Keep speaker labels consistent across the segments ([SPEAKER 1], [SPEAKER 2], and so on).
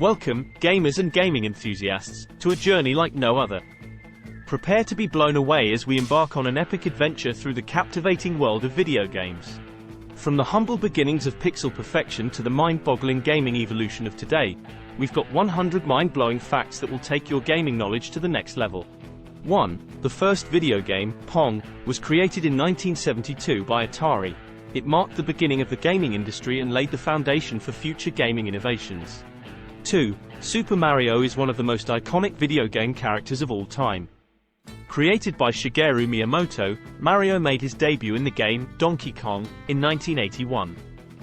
[SPEAKER 1] Welcome, gamers and gaming enthusiasts, to a journey like no other. Prepare to be blown away as we embark on an epic adventure through the captivating world of video games. From the humble beginnings of pixel perfection to the mind-boggling gaming evolution of today, we've got 100 mind-blowing facts that will take your gaming knowledge to the next level. 1. The first video game, Pong, was created in 1972 by Atari. It marked the beginning of the gaming industry and laid the foundation for future gaming innovations. 2. Super Mario is one of the most iconic video game characters of all time. Created by Shigeru Miyamoto, Mario made his debut in the game Donkey Kong in 1981.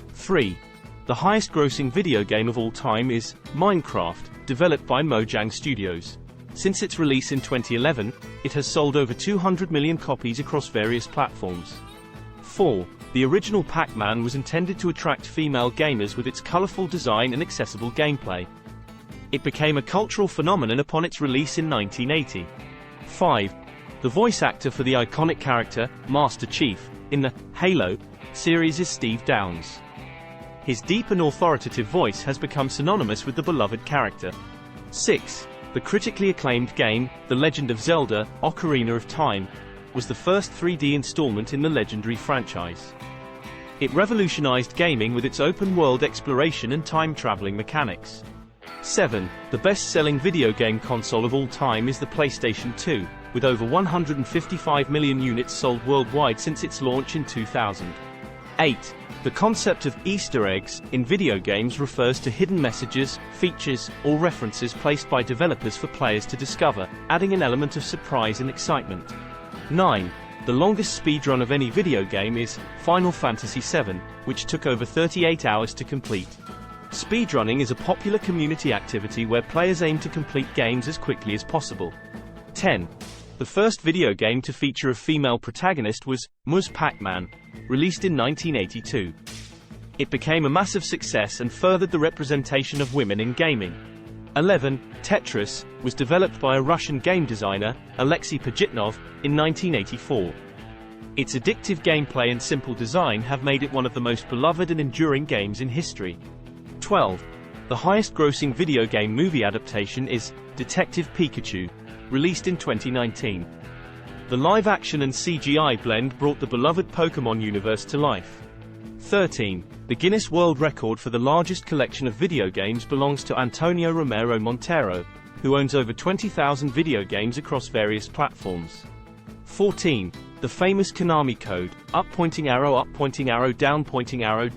[SPEAKER 1] 3. The highest-grossing video game of all time is Minecraft, developed by Mojang Studios. Since its release in 2011, it has sold over 200 million copies across various platforms. 4. The original Pac-Man was intended to attract female gamers with its colorful design and accessible gameplay. It became a cultural phenomenon upon its release in 1980. 5. The voice actor for the iconic character, Master Chief, in the Halo series is Steve Downes. His deep and authoritative voice has become synonymous with the beloved character. 6. The critically acclaimed game, The Legend of Zelda: Ocarina of Time, was the first 3D installment in the legendary franchise. It revolutionized gaming with its open-world exploration and time-traveling mechanics. 7. The best-selling video game console of all time is the PlayStation 2, with over 155 million units sold worldwide since its launch in 2000. 8. The concept of Easter eggs in video games refers to hidden messages, features, or references placed by developers for players to discover, adding an element of surprise and excitement. 9. The longest speedrun of any video game is Final Fantasy VII, which took over 38 hours to complete. Speedrunning is a popular community activity where players aim to complete games as quickly as possible. 10. The first video game to feature a female protagonist was Ms. Pac-Man, released in 1982. It became a massive success and furthered the representation of women in gaming. 11. Tetris was developed by a Russian game designer, Alexei Pajitnov, in 1984. Its addictive gameplay and simple design have made it one of the most beloved and enduring games in history. 12. The highest-grossing video game movie adaptation is Detective Pikachu, released in 2019. The live-action and CGI blend brought the beloved Pokémon universe to life. 13. The Guinness World Record for the largest collection of video games belongs to Antonio Romero Montero, who owns over 20,000 video games across various platforms. 14. The famous Konami code, up pointing arrow, down pointing arrow,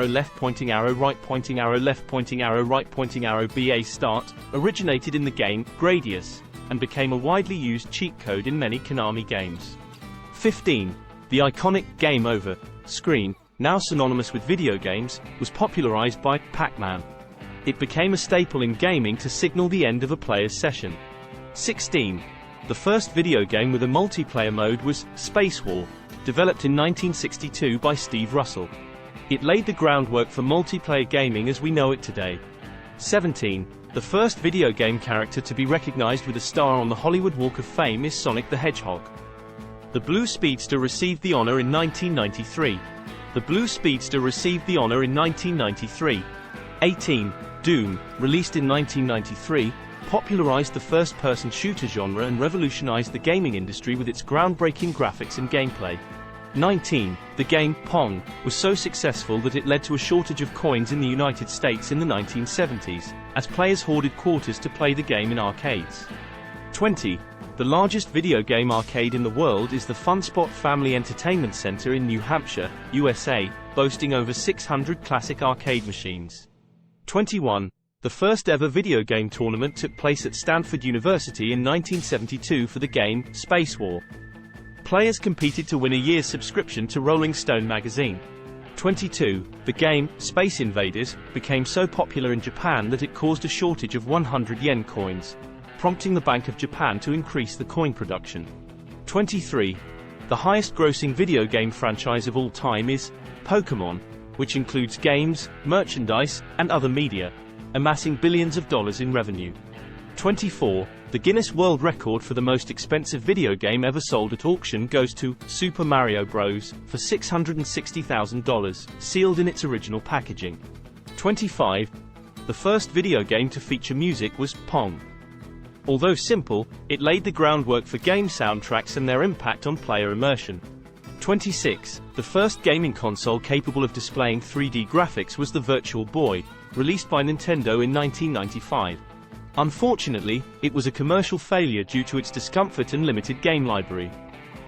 [SPEAKER 1] left pointing arrow, right pointing arrow, left pointing arrow, right pointing arrow, BA start, originated in the game Gradius, and became a widely used cheat code in many Konami games. 15. The iconic Game Over screen, now synonymous with video games, was popularized by Pac-Man. It became a staple in gaming to signal the end of a player's session. 16. The first video game with a multiplayer mode was Space War, developed in 1962 by Steve Russell. It laid the groundwork for multiplayer gaming as we know it today. 17. The first video game character to be recognized with a star on the Hollywood Walk of Fame is Sonic the Hedgehog. The Blue Speedster received the honor in 1993. The Blue Speedster received the honor in 1993. 18. Doom, released in 1993, popularized the first-person shooter genre and revolutionized the gaming industry with its groundbreaking graphics and gameplay. 19. The game Pong was so successful that it led to a shortage of coins in the United States in the 1970s, as players hoarded quarters to play the game in arcades. 20. The largest video game arcade in the world is the FunSpot Family Entertainment Center in New Hampshire, USA, boasting over 600 classic arcade machines. 21. The first ever video game tournament took place at Stanford University in 1972 for the game Space War. Players competed to win a year's subscription to Rolling Stone magazine. 22. The game Space Invaders became so popular in Japan that it caused a shortage of 100 yen coins, prompting the Bank of Japan to increase the coin production. 23. The highest-grossing video game franchise of all time is Pokémon, which includes games, merchandise, and other media, amassing billions of dollars in revenue. 24. The Guinness World Record for the most expensive video game ever sold at auction goes to Super Mario Bros. For $660,000, sealed in its original packaging. 25. The first video game to feature music was Pong. Although simple, it laid the groundwork for game soundtracks and their impact on player immersion. 26. The first gaming console capable of displaying 3D graphics was the Virtual Boy, released by Nintendo in 1995. Unfortunately, it was a commercial failure due to its discomfort and limited game library.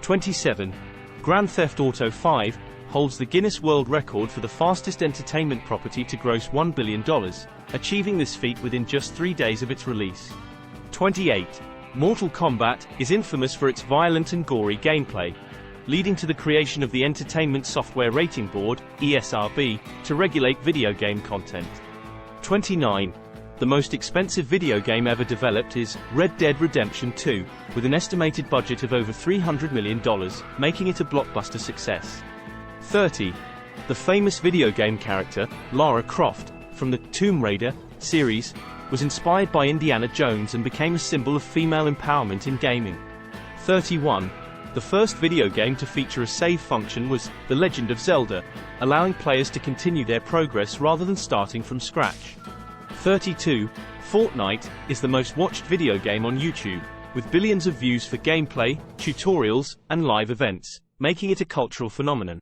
[SPEAKER 1] 27. Grand Theft Auto V holds the Guinness World Record for the fastest entertainment property to gross $1 billion, achieving this feat within just 3 days of its release. 28. Mortal Kombat is infamous for its violent and gory gameplay, leading to the creation of the Entertainment Software Rating Board, ESRB, to regulate video game content. 29. The most expensive video game ever developed is Red Dead Redemption 2, with an estimated budget of over $300 million, making it a blockbuster success. 30. The famous video game character, Lara Croft, from the Tomb Raider series, was inspired by Indiana Jones and became a symbol of female empowerment in gaming. 31. The first video game to feature a save function was The Legend of Zelda, allowing players to continue their progress rather than starting from scratch. 32. Fortnite is the most watched video game on YouTube, with billions of views for gameplay, tutorials, and live events, making it a cultural phenomenon.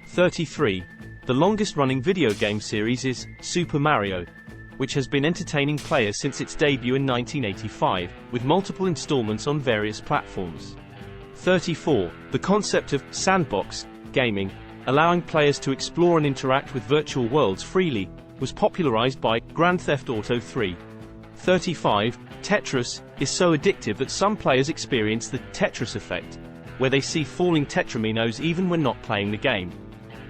[SPEAKER 1] 33. The longest-running video game series is Super Mario, which has been entertaining players since its debut in 1985, with multiple installments on various platforms. 34. The concept of sandbox gaming, allowing players to explore and interact with virtual worlds freely, was popularized by Grand Theft Auto 3. 35. Tetris is so addictive that some players experience the Tetris effect, where they see falling tetraminos even when not playing the game.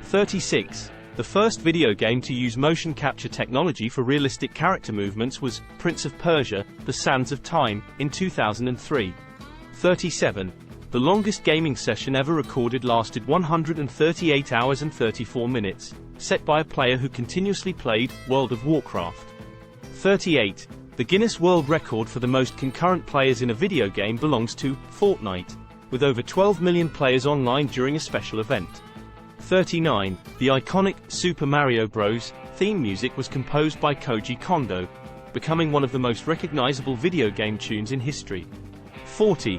[SPEAKER 1] 36. The first video game to use motion capture technology for realistic character movements was Prince of Persia: The Sands of Time, in 2003. 37. The longest gaming session ever recorded lasted 138 hours and 34 minutes, set by a player who continuously played World of Warcraft. 38. The Guinness World Record for the most concurrent players in a video game belongs to Fortnite, with over 12 million players online during a special event. 39. The iconic Super Mario Bros. Theme music was composed by Koji Kondo, becoming one of the most recognizable video game tunes in history. 40.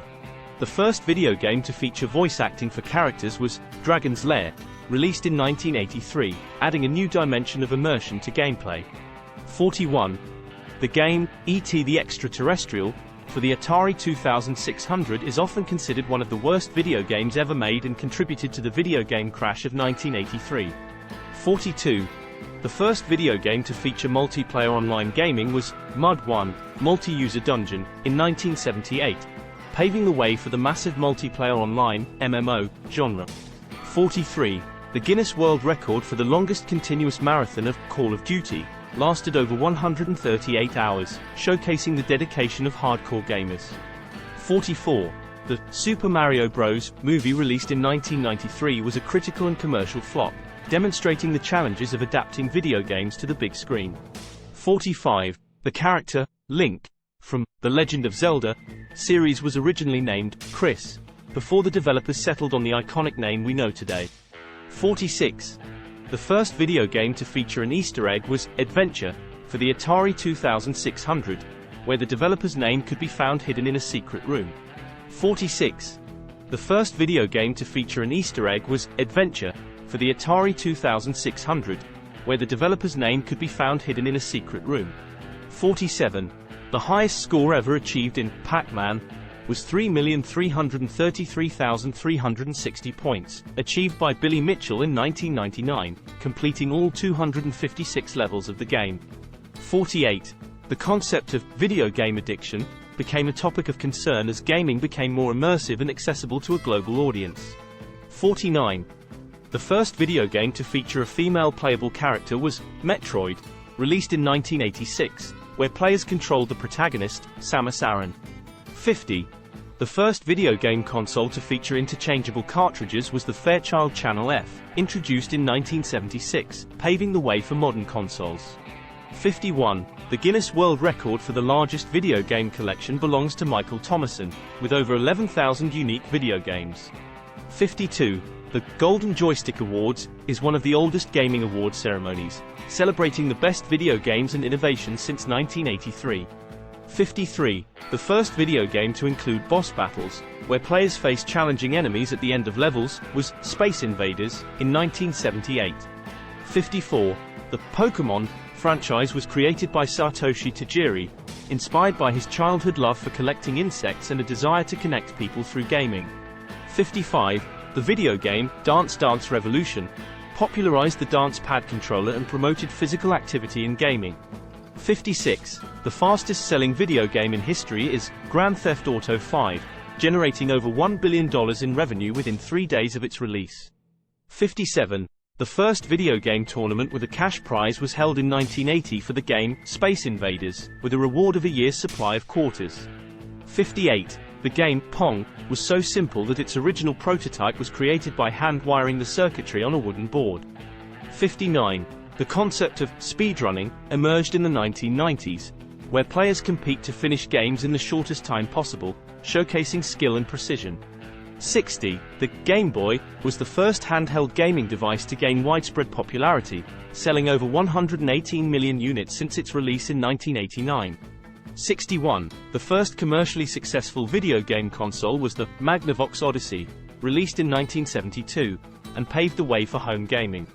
[SPEAKER 1] The first video game to feature voice acting for characters was Dragon's Lair, released in 1983, adding a new dimension of immersion to gameplay. 41. The game, E.T. the Extraterrestrial, for the Atari 2600 is often considered one of the worst video games ever made and contributed to the video game crash of 1983. 42. The first video game to feature multiplayer online gaming was Mud 1, Multi-User Dungeon, in 1978, paving the way for the massive multiplayer online MMO genre. 43. The Guinness World Record for the longest continuous marathon of Call of Duty lasted over 138 hours, showcasing the dedication of hardcore gamers. 44. The Super Mario Bros. Movie, released in 1993, was a critical and commercial flop, demonstrating the challenges of adapting video games to the big screen. 45. The character, Link, from The Legend of Zelda series was originally named Chris, before the developers settled on the iconic name we know today. 46. The first video game to feature an Easter egg was Adventure, for the Atari 2600, where the developer's name could be found hidden in a secret room. 46. The first video game to feature an Easter egg was Adventure, for the Atari 2600, where the developer's name could be found hidden in a secret room. 47. The highest score ever achieved in Pac-Man was 3,333,360 points, achieved by Billy Mitchell in 1999, completing all 256 levels of the game. 48. The concept of video game addiction became a topic of concern as gaming became more immersive and accessible to a global audience. 49. The first video game to feature a female playable character was Metroid, released in 1986, where players controlled the protagonist, Samus Aran. 50. The first video game console to feature interchangeable cartridges was the Fairchild Channel F, introduced in 1976, paving the way for modern consoles. 51. The Guinness World Record for the largest video game collection belongs to Michael Thomason, with over 11,000 unique video games. 52. The Golden Joystick Awards is one of the oldest gaming award ceremonies, celebrating the best video games and innovations since 1983. 53. The first video game to include boss battles, where players face challenging enemies at the end of levels, was Space Invaders in 1978. 54. The Pokémon franchise was created by Satoshi Tajiri, inspired by his childhood love for collecting insects and a desire to connect people through gaming. 55. The video game Dance Dance Revolution popularized the dance pad controller and promoted physical activity in gaming. 56. The fastest-selling video game in history is Grand Theft Auto 5, generating over $1 billion in revenue within 3 days of its release. 57. The first video game tournament with a cash prize was held in 1980 for the game Space Invaders, with a reward of a year's supply of quarters. 58. The game Pong was so simple that its original prototype was created by hand-wiring the circuitry on a wooden board. 59. The concept of speedrunning emerged in the 1990s, where players compete to finish games in the shortest time possible, showcasing skill and precision. 60. The Game Boy was the first handheld gaming device to gain widespread popularity, selling over 118 million units since its release in 1989. 61. The first commercially successful video game console was the Magnavox Odyssey, released in 1972, and paved the way for home gaming.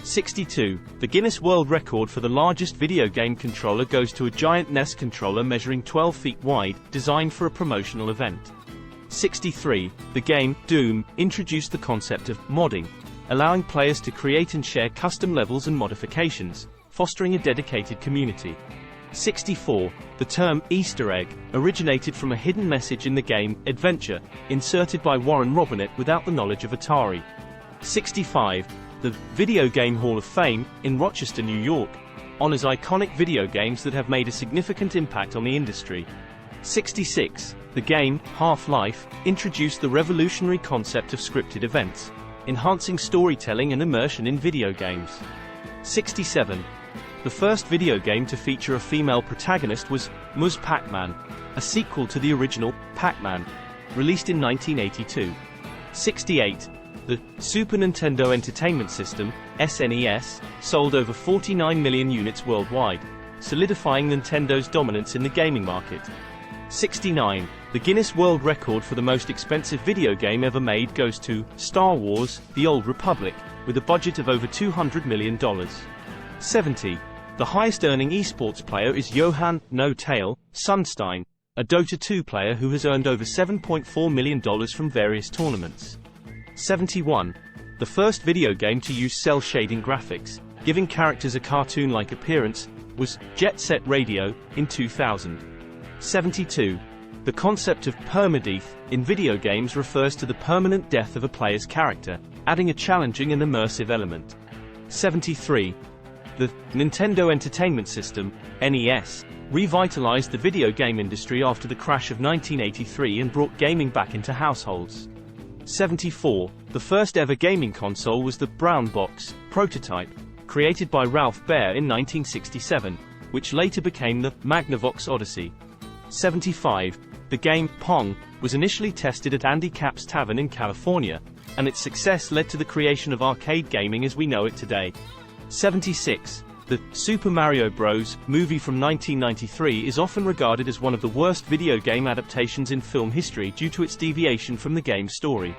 [SPEAKER 1] 62. The Guinness World Record for the largest video game controller goes to a giant NES controller measuring 12 feet wide, designed for a promotional event. 63. The game Doom introduced the concept of modding, allowing players to create and share custom levels and modifications, fostering a dedicated community. 64. The term Easter egg originated from a hidden message in the game Adventure, inserted by Warren Robinett without the knowledge of Atari. 65. The Video Game Hall of Fame, in Rochester, New York, honors iconic video games that have made a significant impact on the industry. 66. The game Half-Life introduced the revolutionary concept of scripted events, enhancing storytelling and immersion in video games. 67. The first video game to feature a female protagonist was Ms. Pac-Man, a sequel to the original Pac-Man, released in 1982. 68. The Super Nintendo Entertainment System, SNES, sold over 49 million units worldwide, solidifying Nintendo's dominance in the gaming market. 69. The Guinness World Record for the most expensive video game ever made goes to Star Wars: The Old Republic, with a budget of over $200 million. 70. The highest-earning esports player is Johan No Tail Sunstein, a Dota 2 player who has earned over $7.4 million from various tournaments. 71. The first video game to use cel-shading graphics, giving characters a cartoon-like appearance, was Jet Set Radio in 2000. 72. The concept of permadeath in video games refers to the permanent death of a player's character, adding a challenging and immersive element. 73. The Nintendo Entertainment System, NES, revitalized the video game industry after the crash of 1983 and brought gaming back into households. 74. The first ever gaming console was the Brown Box prototype, created by Ralph Baer in 1967, which later became the Magnavox Odyssey. 75. The game Pong was initially tested at Andy Capp's Tavern in California, and its success led to the creation of arcade gaming as we know it today. 76. The Super Mario Bros. Movie from 1993 is often regarded as one of the worst video game adaptations in film history due to its deviation from the game's story.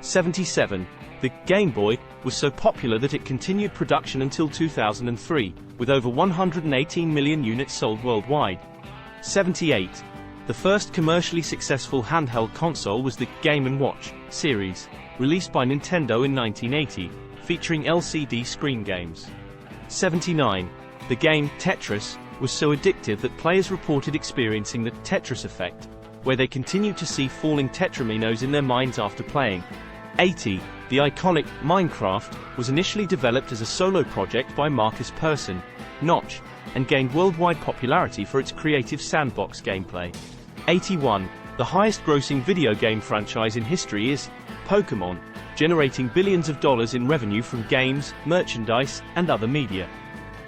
[SPEAKER 1] 77. The Game Boy was so popular that it continued production until 2003, with over 118 million units sold worldwide. 78. The first commercially successful handheld console was the Game & Watch series, released by Nintendo in 1980, featuring LCD screen games. 79. The game Tetris was so addictive that players reported experiencing the Tetris effect, where they continued to see falling tetraminos in their minds after playing. 80. The iconic Minecraft was initially developed as a solo project by Marcus Persson, Notch, and gained worldwide popularity for its creative sandbox gameplay. 81. The highest-grossing video game franchise in history is Pokémon, generating billions of dollars in revenue from games, merchandise, and other media.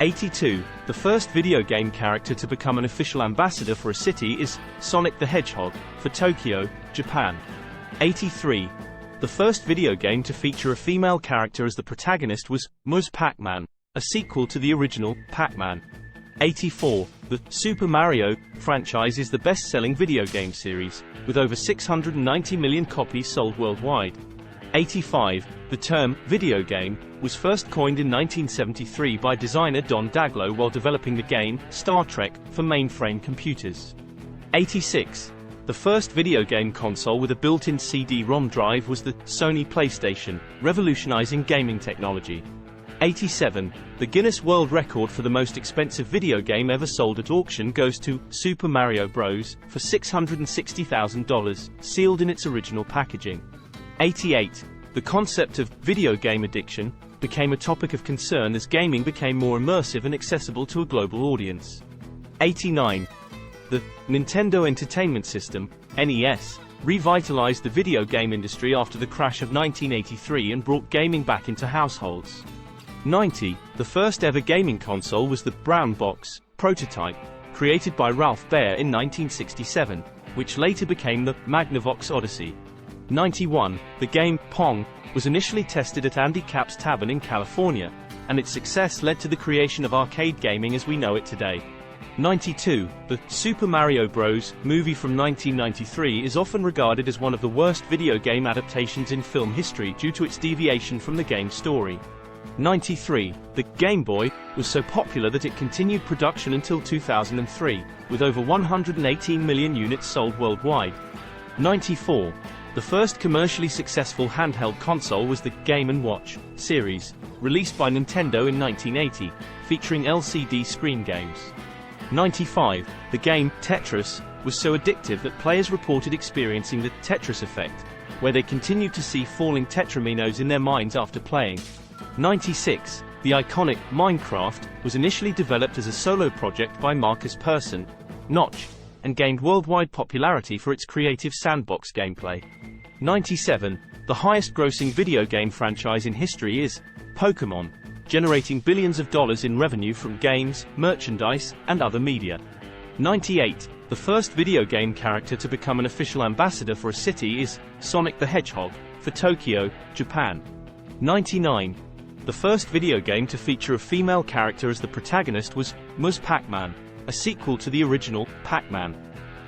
[SPEAKER 1] 82. The first video game character to become an official ambassador for a city is Sonic the Hedgehog, for Tokyo, Japan. 83. The first video game to feature a female character as the protagonist was Ms. Pac-Man, a sequel to the original Pac-Man. 84. The Super Mario franchise is the best-selling video game series, with over 690 million copies sold worldwide. 85. The term video game was first coined in 1973 by designer Don Daglow while developing the game Star Trek for mainframe computers. 86. The first video game console with a built-in CD-ROM drive was the Sony PlayStation, revolutionizing gaming technology. 87. The Guinness World Record for the most expensive video game ever sold at auction goes to Super Mario Bros. For $660,000, sealed in its original packaging. 88. The concept of video game addiction became a topic of concern as gaming became more immersive and accessible to a global audience. 89. The Nintendo Entertainment System, NES, revitalized the video game industry after the crash of 1983 and brought gaming back into households. 90. The first ever gaming console was the Brown Box prototype, created by Ralph Baer in 1967, which later became the Magnavox Odyssey. 91. The game Pong was initially tested at Andy Capp's Tavern in California, and its success led to the creation of arcade gaming as we know it today. 92. The Super Mario Bros. Movie from 1993 is often regarded as one of the worst video game adaptations in film history due to its deviation from the game's story. 93. The Game Boy was so popular that it continued production until 2003, with over 118 million units sold worldwide. 94. The first commercially successful handheld console was the Game & Watch series, released by Nintendo in 1980, featuring LCD screen games. 95. The game Tetris was so addictive that players reported experiencing the Tetris effect, where they continued to see falling tetraminos in their minds after playing. 96. The iconic Minecraft was initially developed as a solo project by Marcus Persson, Notch, and gained worldwide popularity for its creative sandbox gameplay. 97. The highest-grossing video game franchise in history is Pokémon, generating billions of dollars in revenue from games, merchandise, and other media. 98. The first video game character to become an official ambassador for a city is Sonic the Hedgehog, for Tokyo, Japan. 99. The first video game to feature a female character as the protagonist was Ms. Pac-Man, a sequel to the original Pac-Man.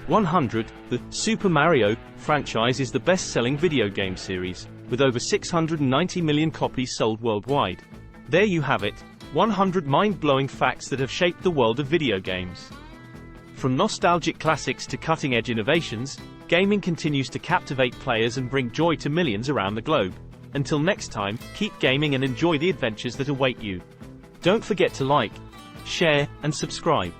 [SPEAKER 1] 100. The Super Mario franchise is the best-selling video game series, with over 690 million copies sold worldwide. There you have it, 100 mind-blowing facts that have shaped the world of video games. From nostalgic classics to cutting-edge innovations, gaming continues to captivate players and bring joy to millions around the globe. Until next time, keep gaming and enjoy the adventures that await you. Don't forget to like, share, and subscribe.